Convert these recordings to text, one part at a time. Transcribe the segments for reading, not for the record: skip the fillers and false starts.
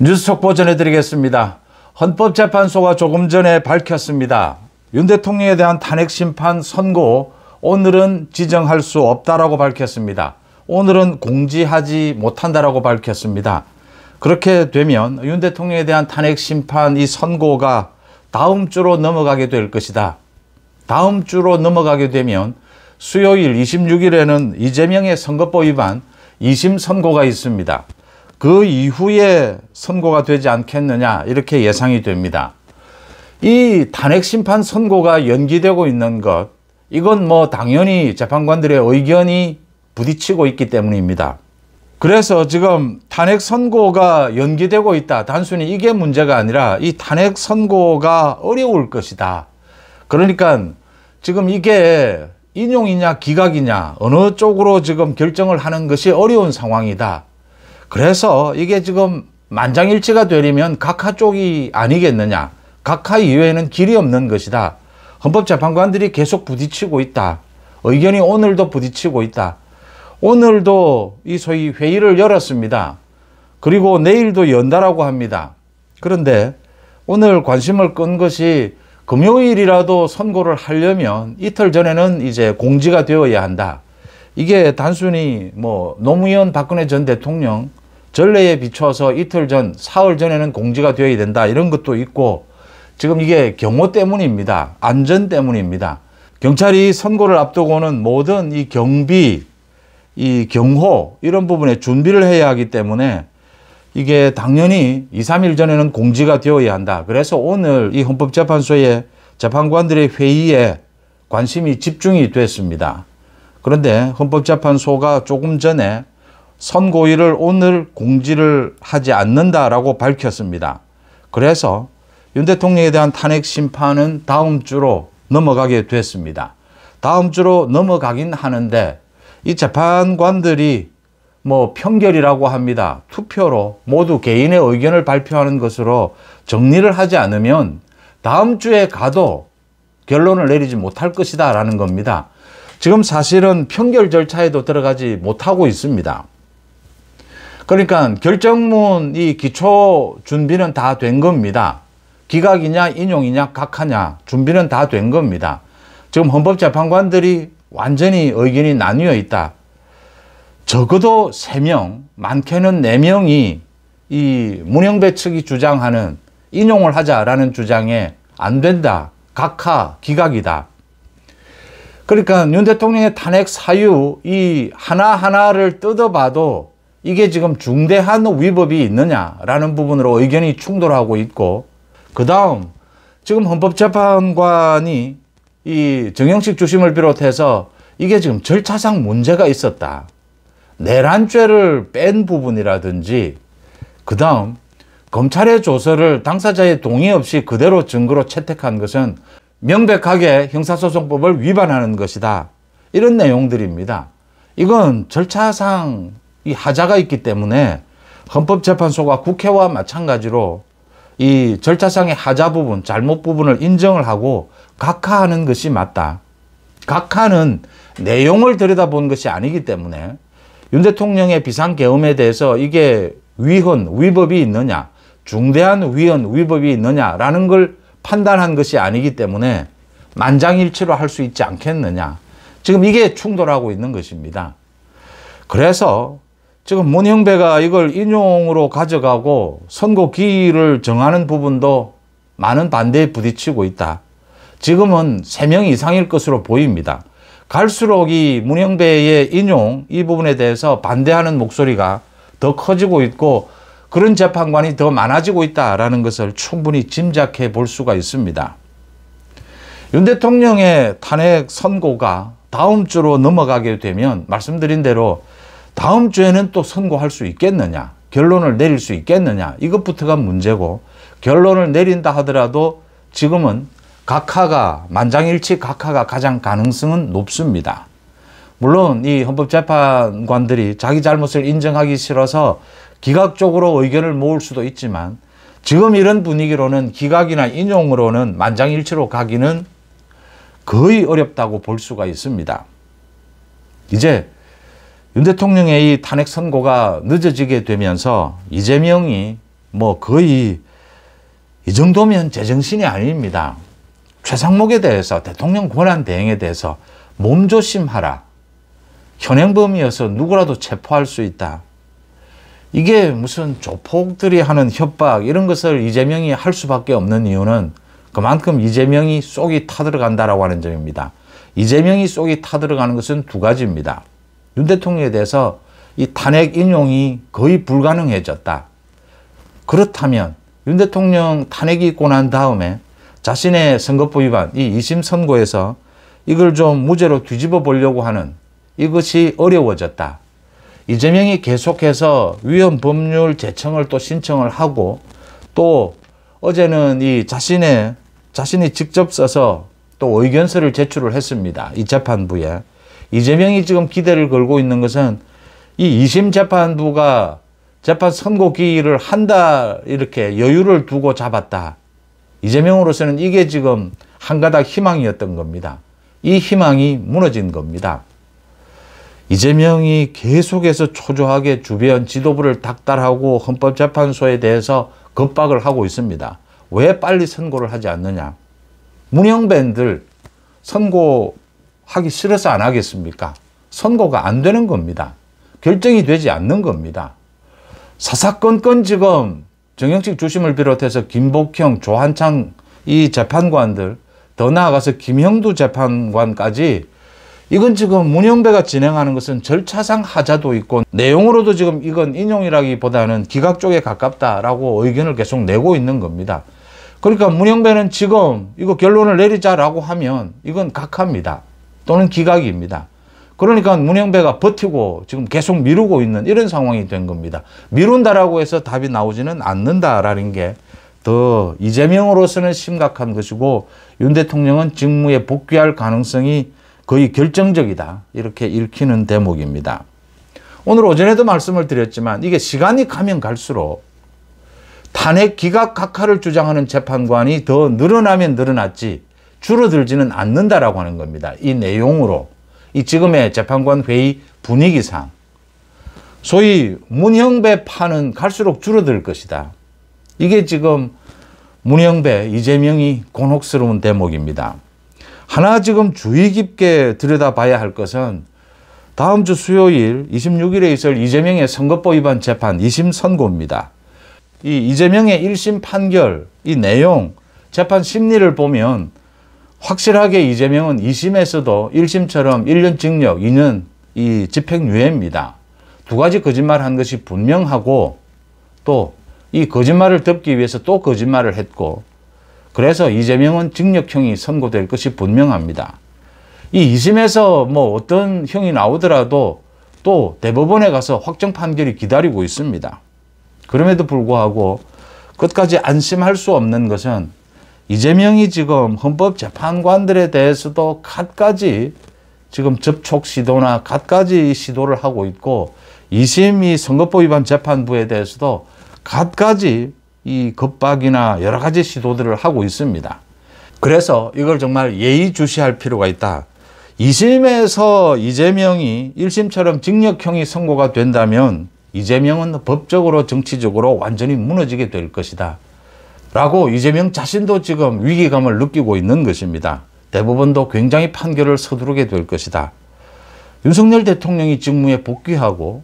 뉴스 속보 전해드리겠습니다. 헌법재판소가 조금 전에 밝혔습니다. 윤 대통령에 대한 탄핵심판 선고 오늘은 지정할 수 없다라고 밝혔습니다. 오늘은 공지하지 못한다라고 밝혔습니다. 그렇게 되면 윤 대통령에 대한 탄핵심판 이 선고가 다음 주로 넘어가게 될 것이다. 다음 주로 넘어가게 되면 수요일 26일에는 이재명의 선거법 위반 2심 선고가 있습니다. 그 이후에 선고가 되지 않겠느냐 이렇게 예상이 됩니다. 이 탄핵심판 선고가 연기되고 있는 것, 이건 당연히 재판관들의 의견이 부딪히고 있기 때문입니다. 그래서 지금 탄핵 선고가 연기되고 있다. 단순히 이게 문제가 아니라 이 탄핵 선고가 어려울 것이다. 그러니까 지금 이게 인용이냐 기각이냐 어느 쪽으로 지금 결정을 하는 것이 어려운 상황이다. 그래서 이게 지금 만장일치가 되려면 각하 쪽이 아니겠느냐. 각하 이외에는 길이 없는 것이다. 헌법재판관들이 계속 부딪히고 있다. 의견이 오늘도 부딪히고 있다. 오늘도 이 소위 회의를 열었습니다. 그리고 내일도 연다라고 합니다. 그런데 오늘 관심을 끈 것이 금요일이라도 선고를 하려면 이틀 전에는 이제 공지가 되어야 한다. 이게 단순히 노무현 박근혜 전 대통령 전례에 비춰서 이틀 전, 사흘 전에는 공지가 되어야 된다. 이런 것도 있고 지금 이게 경호 때문입니다. 안전 때문입니다. 경찰이 선고를 앞두고는 모든 이 경비, 이 경호 이런 부분에 준비를 해야 하기 때문에 이게 당연히 2, 3일 전에는 공지가 되어야 한다. 그래서 오늘 이 헌법재판소의 재판관들의 회의에 관심이 집중이 됐습니다. 그런데 헌법재판소가 조금 전에 선고일을 오늘 공지를 하지 않는다라고 밝혔습니다. 그래서 윤 대통령에 대한 탄핵 심판은 다음 주로 넘어가게 됐습니다. 다음 주로 넘어가긴 하는데 이 재판관들이 평결이라고 합니다. 투표로 모두 개인의 의견을 발표하는 것으로 정리를 하지 않으면 다음 주에 가도 결론을 내리지 못할 것이다 라는 겁니다. 지금 사실은 평결 절차에도 들어가지 못하고 있습니다. 그러니까 결정문 이 기초 준비는 다 된 겁니다. 기각이냐 인용이냐 각하냐 준비는 다 된 겁니다. 지금 헌법재판관들이 완전히 의견이 나뉘어 있다. 적어도 3명, 많게는 4명이 이 문형배 측이 주장하는 인용을 하자라는 주장에 안 된다. 각하, 기각이다. 그러니까 윤 대통령의 탄핵 사유 이 하나하나를 뜯어봐도 이게 지금 중대한 위법이 있느냐라는 부분으로 의견이 충돌하고 있고, 그 다음 지금 헌법재판관이 이 정영식 주심을 비롯해서 이게 지금 절차상 문제가 있었다. 내란죄를 뺀 부분이라든지, 그 다음 검찰의 조서를 당사자의 동의 없이 그대로 증거로 채택한 것은 명백하게 형사소송법을 위반하는 것이다. 이런 내용들입니다. 이건 절차상 이 하자가 있기 때문에 헌법재판소가 국회와 마찬가지로 이 절차상의 하자 부분, 잘못 부분을 인정을 하고 각하하는 것이 맞다. 각하는 내용을 들여다본 것이 아니기 때문에 윤 대통령의 비상계엄에 대해서 이게 위법이 있느냐, 중대한 위법이 있느냐라는 걸 판단한 것이 아니기 때문에 만장일치로 할 수 있지 않겠느냐. 지금 이게 충돌하고 있는 것입니다. 그래서 지금 문형배가 이걸 인용으로 가져가고 선고 기일을 정하는 부분도 많은 반대에 부딪히고 있다. 지금은 3명 이상일 것으로 보입니다. 갈수록 이 문형배의 인용 이 부분에 대해서 반대하는 목소리가 더 커지고 있고 그런 재판관이 더 많아지고 있다는 것을 충분히 짐작해 볼 수가 있습니다. 윤 대통령의 탄핵 선고가 다음 주로 넘어가게 되면 말씀드린 대로 다음 주에는 또 선고할 수 있겠느냐, 결론을 내릴 수 있겠느냐, 이것부터가 문제고, 결론을 내린다 하더라도 지금은 만장일치 각하가 가장 가능성은 높습니다. 물론 이 헌법재판관들이 자기 잘못을 인정하기 싫어서 기각적으로 의견을 모을 수도 있지만 지금 이런 분위기로는 기각이나 인용으로는 만장일치로 가기는 거의 어렵다고 볼 수가 있습니다. 이제 윤 대통령의 이 탄핵 선고가 늦어지게 되면서 이재명이 뭐 거의 이 정도면 제정신이 아닙니다. 최상목에 대해서 대통령 권한 대행에 대해서 몸조심하라. 현행범이어서 누구라도 체포할 수 있다. 이게 무슨 조폭들이 하는 협박 이런 것을 이재명이 할 수밖에 없는 이유는 그만큼 이재명이 쏙이 타들어간다라고 하는 점입니다. 이재명이 쏙이 타들어가는 것은 두 가지입니다. 윤 대통령에 대해서 이 탄핵 인용이 거의 불가능해졌다. 그렇다면 윤 대통령 탄핵이 있고 난 다음에 자신의 선거법 위반, 이 2심 선고에서 이걸 좀 무죄로 뒤집어 보려고 하는 이것이 어려워졌다. 이재명이 계속해서 위헌 법률 제청을 또 신청을 하고 또 어제는 이 자신이 직접 써서 또 의견서를 제출을 했습니다. 이 재판부에. 이재명이 지금 기대를 걸고 있는 것은 이 2심 재판부가 재판 선고 기일을 한 달 이렇게 여유를 두고 잡았다. 이재명으로서는 이게 지금 한 가닥 희망이었던 겁니다. 이 희망이 무너진 겁니다. 이재명이 계속해서 초조하게 주변 지도부를 닥달하고 헌법재판소에 대해서 겁박을 하고 있습니다. 왜 빨리 선고를 하지 않느냐. 문영배들 선고하기 싫어서 안 하겠습니까? 선고가 안 되는 겁니다. 결정이 되지 않는 겁니다. 사사건건 지금 정영식 주심을 비롯해서 김복형, 조한창 이 재판관들, 더 나아가서 김형두 재판관까지 이건 지금 문영배가 진행하는 것은 절차상 하자도 있고 내용으로도 지금 이건 인용이라기보다는 기각 쪽에 가깝다라고 의견을 계속 내고 있는 겁니다. 그러니까 문영배는 지금 이거 결론을 내리자라고 하면 이건 각하입니다. 또는 기각입니다. 그러니까 문영배가 버티고 지금 계속 미루고 있는 이런 상황이 된 겁니다. 미룬다라고 해서 답이 나오지는 않는다라는 게 더 이재명으로서는 심각한 것이고 윤 대통령은 직무에 복귀할 가능성이 거의 결정적이다. 이렇게 읽히는 대목입니다. 오늘 오전에도 말씀을 드렸지만 이게 시간이 가면 갈수록 탄핵 기각 각하를 주장하는 재판관이 더 늘어나면 늘어났지 줄어들지는 않는다라고 하는 겁니다. 이 내용으로. 이 지금의 재판관 회의 분위기상. 소위 문형배 파는 갈수록 줄어들 것이다. 이게 지금 문형배, 이재명이 곤혹스러운 대목입니다. 하나 지금 주의 깊게 들여다봐야 할 것은 다음 주 수요일 26일에 있을 이재명의 선거법 위반 재판 2심 선고입니다. 이 이재명의 1심 판결, 이 내용, 재판 심리를 보면 확실하게 이재명은 2심에서도 1심처럼 1년 징역, 2년 이 집행유예입니다. 두 가지 거짓말한 것이 분명하고 또 이 거짓말을 덮기 위해서 또 거짓말을 했고 그래서 이재명은 징역형이 선고될 것이 분명합니다. 이 2심에서 뭐 어떤 형이 나오더라도 또 대법원에 가서 확정 판결이 기다리고 있습니다. 그럼에도 불구하고 끝까지 안심할 수 없는 것은 이재명이 지금 헌법재판관들에 대해서도 갖가지 지금 접촉 시도나 갖가지 시도를 하고 있고 2심 이 선거법 위반 재판부에 대해서도 갖가지 이 겁박이나 여러 가지 시도들을 하고 있습니다. 그래서 이걸 정말 예의주시할 필요가 있다. 2심에서 이재명이 1심처럼 징역형이 선고가 된다면 이재명은 법적으로 정치적으로 완전히 무너지게 될 것이다. 라고 이재명 자신도 지금 위기감을 느끼고 있는 것입니다. 대법원도 굉장히 판결을 서두르게 될 것이다. 윤석열 대통령이 직무에 복귀하고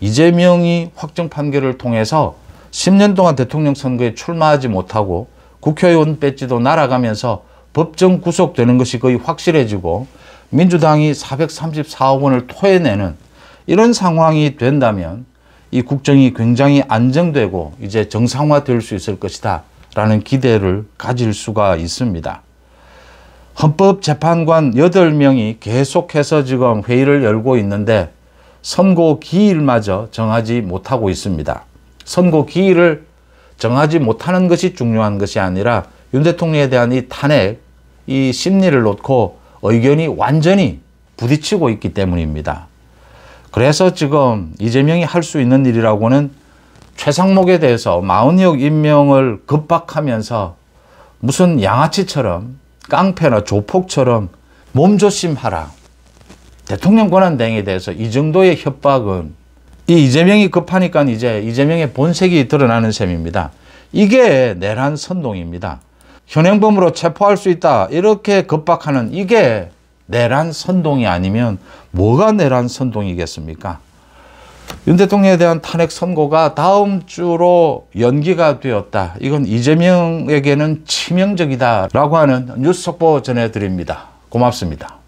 이재명이 확정 판결을 통해서 10년 동안 대통령 선거에 출마하지 못하고 국회의원 배지도 날아가면서 법정 구속되는 것이 거의 확실해지고 민주당이 434억 원을 토해내는 이런 상황이 된다면 이 국정이 굉장히 안정되고 이제 정상화될 수 있을 것이다 라는 기대를 가질 수가 있습니다. 헌법재판관 8명이 계속해서 지금 회의를 열고 있는데 선고 기일마저 정하지 못하고 있습니다. 선고 기일을 정하지 못하는 것이 중요한 것이 아니라 윤 대통령에 대한 이 탄핵, 이 심리를 놓고 의견이 완전히 부딪히고 있기 때문입니다. 그래서 지금 이재명이 할 수 있는 일이라고는 최상목에 대해서 40억 임명을 급박하면서 무슨 양아치처럼 깡패나 조폭처럼 몸조심하라. 대통령 권한대행에 대해서 이 정도의 협박은 이 이재명이 급하니까 이제 이재명의 본색이 드러나는 셈입니다. 이게 내란 선동입니다. 현행범으로 체포할 수 있다 이렇게 급박하는 이게 내란 선동이 아니면 뭐가 내란 선동이겠습니까? 윤 대통령에 대한 탄핵 선고가 다음 주로 연기가 되었다. 이건 이재명에게는 치명적이다라고 하는 뉴스 속보 전해드립니다. 고맙습니다.